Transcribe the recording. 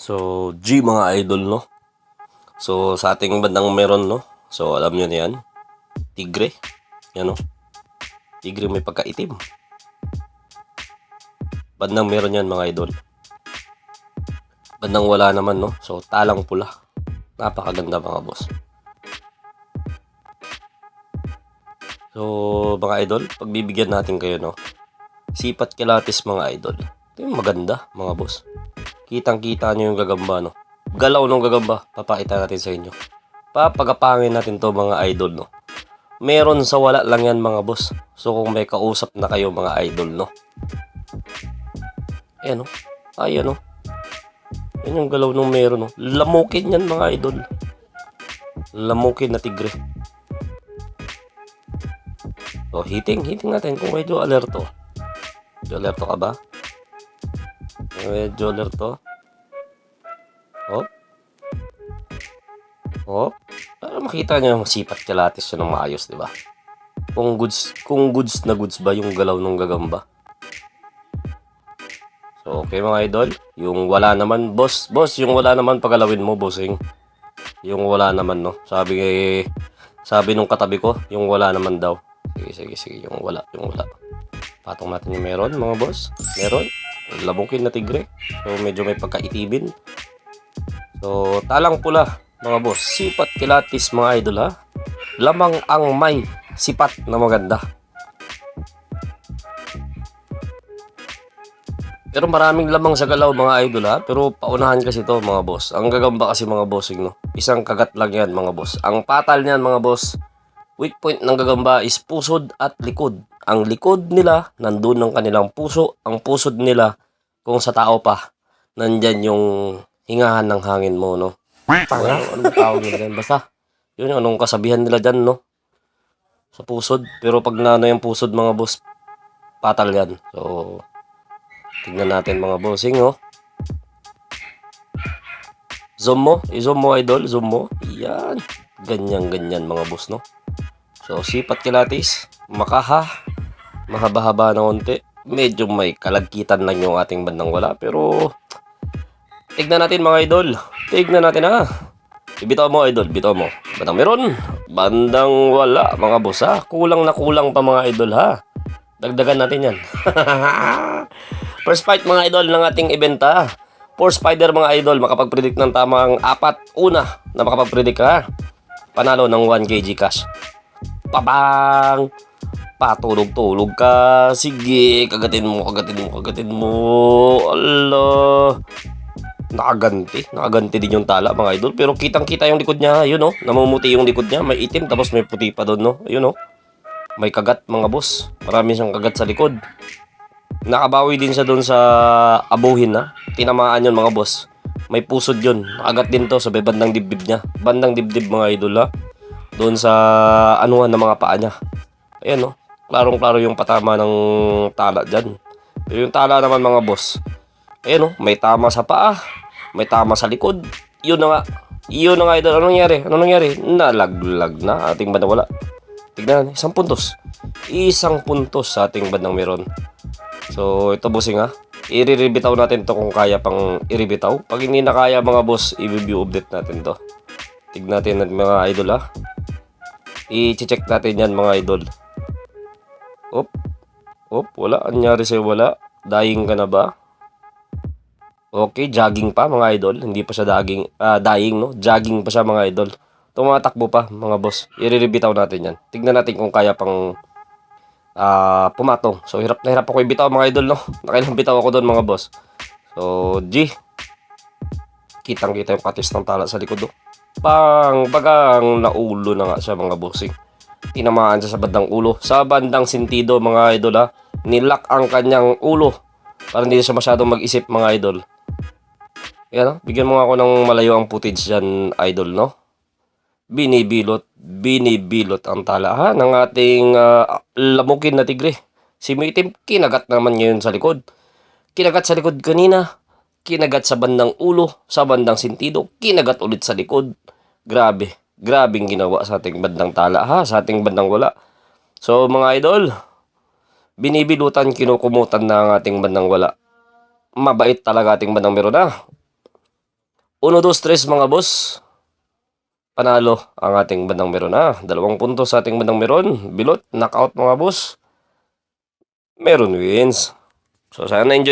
So, G mga idol, no? So, sa ating bandang meron, no? So, alam nyo na yan. Tigre. Yan, no? Tigre may pagkaitim. Bandang meron yan, mga idol. Bandang wala naman, no? So, talang pula. Napakaganda, mga boss. So, mga idol, pagbibigyan natin kayo, no? Sipat kilatis, mga idol. Ito yung maganda, mga boss. Kitang-kita nyo yung gagamba, no? Galaw ng gagamba, papakita natin sa inyo. Papagapangin natin to mga idol, no? Meron sa wala lang yan, mga boss. So, kung may kausap na kayo, mga idol, no? Ayan, no? Ayan, no? Yan yung galaw ng meron, no? Lamukin yan, mga idol. Lamukin na tigre. So, hiting natin kung medyo alerto. Medyo alerto ka ba? Medyo alerto. Hop. Hop. Para makita nyo yung sipat kilatis yun ng maayos, di ba? Kung goods na goods ba yung galaw ng gagamba. So, okay mga idol. Yung wala naman, boss, yung wala naman pagalawin mo, bossing. Yung wala naman, no? Sabi nung katabi ko, yung wala naman daw. Sige, yung wala. Patong natin yung meron, mga boss. Meron. Labukin na tigre. So, medyo may pagkaitibin. So, talang pula, mga boss. Sipat kilatis, mga idol, ha? Lamang ang may sipat na maganda. Pero maraming lamang sa galaw, mga idol, ha? Pero paunahan kasi to, mga boss. Ang gagamba kasi, mga bossing, no? Isang kagat lang yan, mga boss. Ang patal niyan, mga boss, weak point ng gagamba is pusod at likod. Ang likod nila, nandun ng kanilang puso. Ang pusod nila, kung sa tao pa, nandyan yung hingahan ng hangin mo, no? Anong tawag nila dyan? Basta, yun yung anong kasabihan nila dyan, no? Sa pusod. Pero pag naano yung pusod, mga boss, patal yan. So, tignan natin, mga bossing, no? Zoom mo. I-zoom mo, idol. Zoom mo. Yan. Ganyan, mga boss, no? So, sipat kilatis. Makaha. Mahaba-haba na konti. Medyo may kalagkitan lang yung ating bandang wala. Pero, tignan natin, mga idol. Tignan natin, ha. Ibitaw mo, idol. Bitaw mo. Bandang meron. Bandang wala, mga boss, ha. Kulang na kulang pa, mga idol, ha. Dagdagan natin yan. First fight, mga idol, ng ating event, ha. 4 spider, mga idol. Makapag-predict ng tamang 4. Una na makapag-predict, ha. Panalo ng 1 kg cash. Pabang! Patulog-tulog ka. Sige, kagatin mo. Allah. Nakaganti din yung tala, mga idol. Pero kitang-kita yung likod niya. Yun, no? Namumuti yung likod niya. May itim, tapos may puti pa doon, no? Yun, no? May kagat, mga boss. Marami siyang kagat sa likod. Nakabawi din siya doon sa abuhin, na. Tinamaan yun, mga boss. May pusod yun. Nakagat din to sa bandang dibdib niya. Bandang dibdib, mga idol, ha? Doon sa anuhan ng mga paa niya. Ayan, no? Klarong-klaro yung patama ng tala dyan. Pero yung tala naman, mga boss, ayan, no? May tama sa paa. May tama sa likod. Yun na nga. Idol. Anong nangyari? Nalaglag na. Ating bandang wala. Tignan, 1 puntos. 1 puntos sa ating bandang meron. So, ito, bossing, ha. I-rebitaw natin to kung kaya pang i-rebitaw. Pag hindi na kaya, mga boss, i-view update natin to. Tignan natin, mga idol, ha. I-check natin yan, mga idol. Wala. Anyari sa'yo, wala. Dying ka na ba? Okay, jogging pa mga idol. Hindi pa siya dying, no? Jogging pa siya mga idol. Tumatakbo pa mga boss. I-rebitaw natin yan. Tignan natin kung kaya pang pumatong. So, hirap na hirap ako ibitaw mga idol, no? Nakailang bitaw ako doon mga boss. So, G. Kitang-kita yung patis ng tala sa likod, no? Bagang naulo na nga siya mga bossing. Tinamaan siya sa bandang ulo. Sa bandang sentido mga idol, ha? Nilak ang kanyang ulo para hindi siya masyadong mag-isip mga idol. Yan, no? Bigyan mo nga ako ng malayo ang footage dyan, idol, no? Binibilot ang tala ng ating lamukin na tigre. Si Mitim, kinagat naman ngayon sa likod. Kinagat sa likod kanina. Kinagat sa bandang ulo, sa bandang sentido. Kinagat ulit sa likod. Grabe. Grabing ginawa sa ating bandang tala, sa ating bandang wala. So, mga idol, binibilutan, kinukumutan na ang ating bandang wala. Mabait talaga ating bandang meron na. 1, 2, 3 mga boss. Panalo ang ating bandang meron na. 2 puntos sa ating bandang meron. Bilot, knockout mga boss. Meron wins. So, sana enjoy